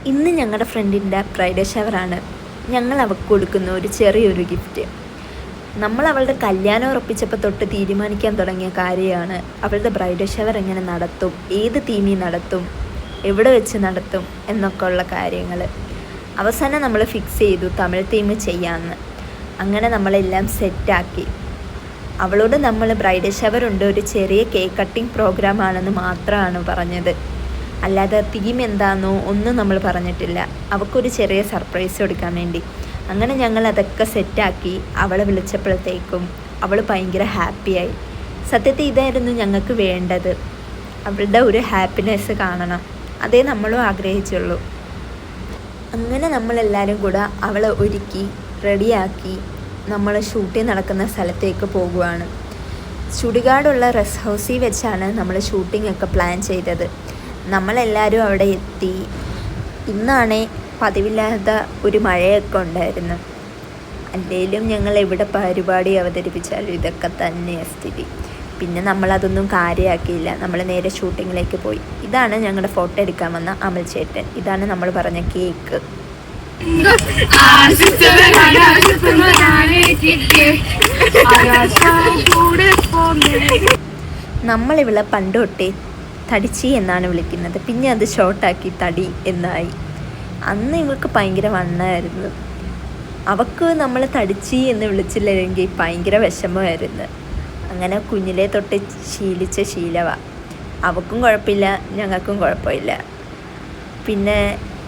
ഇന്ന് ഞങ്ങളുടെ ഫ്രണ്ടിൻ്റെ ബ്രൈഡൽ ഷവറാണ്. ഞങ്ങൾ അവൾക്ക് കൊടുക്കുന്ന ഒരു ചെറിയൊരു ഗിഫ്റ്റ്. നമ്മൾ അവളുടെ കല്യാണം ഉറപ്പിച്ചപ്പോൾ തൊട്ട് തീരുമാനിക്കാൻ തുടങ്ങിയ കാര്യമാണ് അവളുടെ ബ്രൈഡൽ ഷവർ എങ്ങനെ നടത്തും, ഏത് തീമിൽ നടത്തും, എവിടെ വെച്ച് നടത്തും എന്നൊക്കെ ഉള്ള കാര്യങ്ങൾ. അവസാനം നമ്മൾ ഫിക്സ് ചെയ്തു തമിഴ് തീം ചെയ്യാമെന്ന്. അങ്ങനെ നമ്മളെല്ലാം സെറ്റാക്കി. അവളോട് നമ്മൾ ബ്രൈഡൽ ഷവർ ഉണ്ട്, ഒരു ചെറിയ കേക്ക് കട്ടിങ് പ്രോഗ്രാമാണെന്ന് മാത്രമാണ് പറഞ്ഞത്. അല്ലാതെ തീം എന്താണെന്നോ ഒന്നും നമ്മൾ പറഞ്ഞിട്ടില്ല. അവൾക്കൊരു ചെറിയ സർപ്രൈസ് കൊടുക്കാൻ വേണ്ടി. അങ്ങനെ ഞങ്ങൾ അതൊക്കെ സെറ്റാക്കി. അവളെ വിളിച്ചപ്പോഴത്തേക്കും അവൾ ഭയങ്കര ഹാപ്പിയായി. സത്യത്തിൽ ഇതായിരുന്നു ഞങ്ങൾക്ക് വേണ്ടത്. അവളുടെ ഒരു ഹാപ്പിനെസ് കാണണം, അതേ നമ്മളും ആഗ്രഹിച്ചുള്ളൂ. അങ്ങനെ നമ്മളെല്ലാവരും കൂടെ അവളെ ഒരുക്കി റെഡിയാക്കി നമ്മൾ ഷൂട്ടിംഗ് നടക്കുന്ന സ്ഥലത്തേക്ക് പോകുവാണ്. ചുടുകാടുള്ള റെസ്റ്റ് ഹൗസിൽ വെച്ചാണ് നമ്മൾ ഷൂട്ടിംഗ് ഒക്കെ പ്ലാൻ ചെയ്തത്. നമ്മളെല്ലാവരും അവിടെ എത്തി. ഇന്നാണേ പതിവില്ലാത്ത ഒരു മഴയൊക്കെ ഉണ്ടായിരുന്നു. അല്ലെങ്കിലും ഞങ്ങൾ എവിടെ പരിപാടി അവതരിപ്പിച്ചാലും ഇതൊക്കെ തന്നെയാണ് സ്ഥിതി. പിന്നെ നമ്മളതൊന്നും കാര്യമാക്കിയില്ല. നമ്മൾ നേരെ ഷൂട്ടിങ്ങിലേക്ക് പോയി. ഇതാണ് ഞങ്ങളുടെ ഫോട്ടോ എടുക്കാൻ വന്ന അമൽ ചേട്ടൻ. ഇതാണ് നമ്മൾ പറഞ്ഞ കേക്ക്. നമ്മളിവളെ പണ്ട് തൊട്ടേ തടിച്ചി എന്നാണ് വിളിക്കുന്നത്. പിന്നെ അത് ഷോർട്ടാക്കി തടി എന്നായി. അന്ന് ഇവൾക്ക് ഭയങ്കര വണ്ണമായിരുന്നു. അവൾക്ക് നമ്മൾ തടിച്ചി എന്ന് വിളിച്ചില്ലെങ്കിൽ ഭയങ്കര വിഷമമായിരുന്നു. അങ്ങനെ കുഞ്ഞിലെ തൊട്ട് ശീലിച്ച ശീലമാണ്. അവൾക്കും കുഴപ്പമില്ല, ഞങ്ങൾക്കും കുഴപ്പമില്ല. പിന്നെ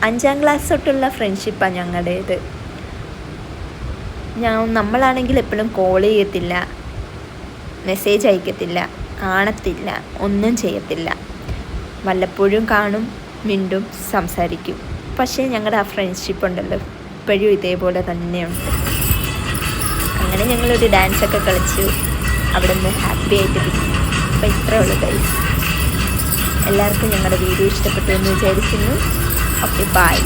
5ാം ക്ലാസ് തൊട്ടുള്ള ഫ്രണ്ട്ഷിപ്പാണ് ഞങ്ങളുടേത്. നമ്മളാണെങ്കിൽ എപ്പോഴും കോൾ ചെയ്യത്തില്ല, മെസ്സേജ് അയക്കത്തില്ല, കാണത്തില്ല, ഒന്നും ചെയ്യത്തില്ല. വല്ലപ്പോഴും കാണും, മിണ്ടും, സംസാരിക്കും. പക്ഷേ ഞങ്ങളുടെ ആ ഫ്രണ്ട്ഷിപ്പ് ഉണ്ടല്ലോ ഇപ്പോഴും ഇതേപോലെ തന്നെയുണ്ട്. അങ്ങനെ ഞങ്ങളൊരു ഡാൻസൊക്കെ കളിച്ചു. അവിടെ നിന്ന് ഹാപ്പി ആയിട്ട് കിട്ടി. അപ്പോൾ ഇത്രയേ ഉള്ളൂ ഗൈസ്. എല്ലാവർക്കും ഞങ്ങളുടെ വീഡിയോ ഇഷ്ടപ്പെട്ടു എന്ന് വിചാരിക്കുന്നു. Okay, by.